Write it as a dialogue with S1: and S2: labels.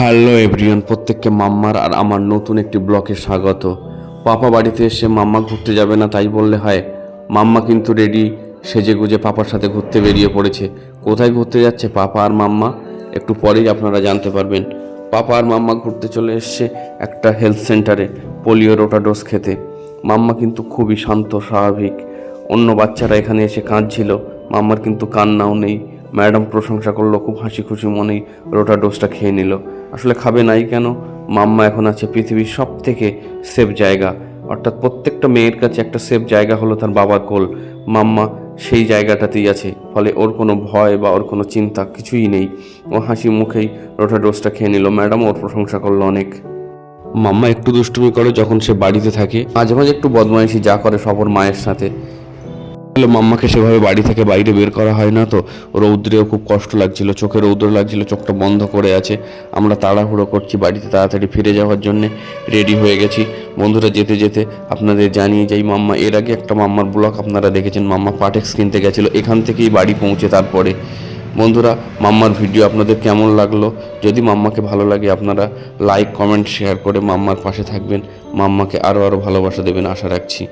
S1: Hello everyone, প্রত্যেককে মাম্মার আর আমার নতুন একটি ব্লগে স্বাগত। পাপা বাড়িতে এসে মাম্মা ঘুরতে যাবে না তাই বললে হয়। মাম্মা কিন্তু রেডি সেজে গুজে পাপার সাথে ঘুরতে বেরিয়ে পড়েছে। কোথায় ঘুরতে যাচ্ছে পাপা আর মাম্মা একটু পরেই আপনারা জানতে পারবেন। পাপা আর মাম্মা ঘুরতে চলে এসছে একটা হেলথ সেন্টারে পোলিও রোটা ডোজ খেতে। মাম্মা কিন্তু খুবই শান্ত স্বাভাবিক। অন্য বাচ্চারা এখানে এসে কাঁদছিল, মাম্মার কিন্তু কান্নাও নেই। ম্যাডাম প্রশংসা করলো, খুব হাসি খুশি মনেই রোটা ডোজটা খেয়ে নিল। আসলে খাবে নাই কেন? মাম্মা এখন আছে পৃথিবীর সব থেকে সেফ জায়গা, অর্থাৎ প্রত্যেকটা মেয়ের কাছে একটা সেফ জায়গা হলো তার বাবার কোল। মাম্মা সেই জায়গাটাতেই আছে, ফলে ওর কোনো ভয় বা ওর কোনো চিন্তা কিছুই নেই। ও হাসি মুখেই রোটা ডোজটা খেয়ে নিল। ম্যাডাম ওর প্রশংসা করলো অনেক। মাম্মা একটু দুষ্টুমি করে যখন সে বাড়িতে থাকে, মাঝে মাঝে একটু বদমাইশি যা করে সব ওর মায়ের সাথে। মাম্মাকে সেভাবে বাড়ি থেকে বাইরে বের করা হয় না, তো রৌদ্রেও খুব কষ্ট লাগছিল, চোখে রৌদ্র লাগছিল, চোখটা বন্ধ করে আছে। আমরা তাড়াহুড়ো করছি বাড়িতে তাড়াতাড়ি ফিরে যাওয়ার জন্যে, রেডি হয়ে গেছি। বন্ধুরা যেতে যেতে আপনাদের জানিয়ে যাই, মাম্মা এর আগে একটা মাম্মার ব্লগ আপনারা দেখেছেন, মাম্মা পাটেক্স কিনতে গেছিলো, এখান থেকেই বাড়ি পৌঁছে তারপরে। বন্ধুরা, মাম্মার ভিডিও আপনাদের কেমন লাগলো? যদি মাম্মাকে ভালো লাগে আপনারা লাইক কমেন্ট শেয়ার করে মাম্মার পাশে থাকবেন, মাম্মাকে আরও ভালোবাসা দেবেন আশা রাখছি।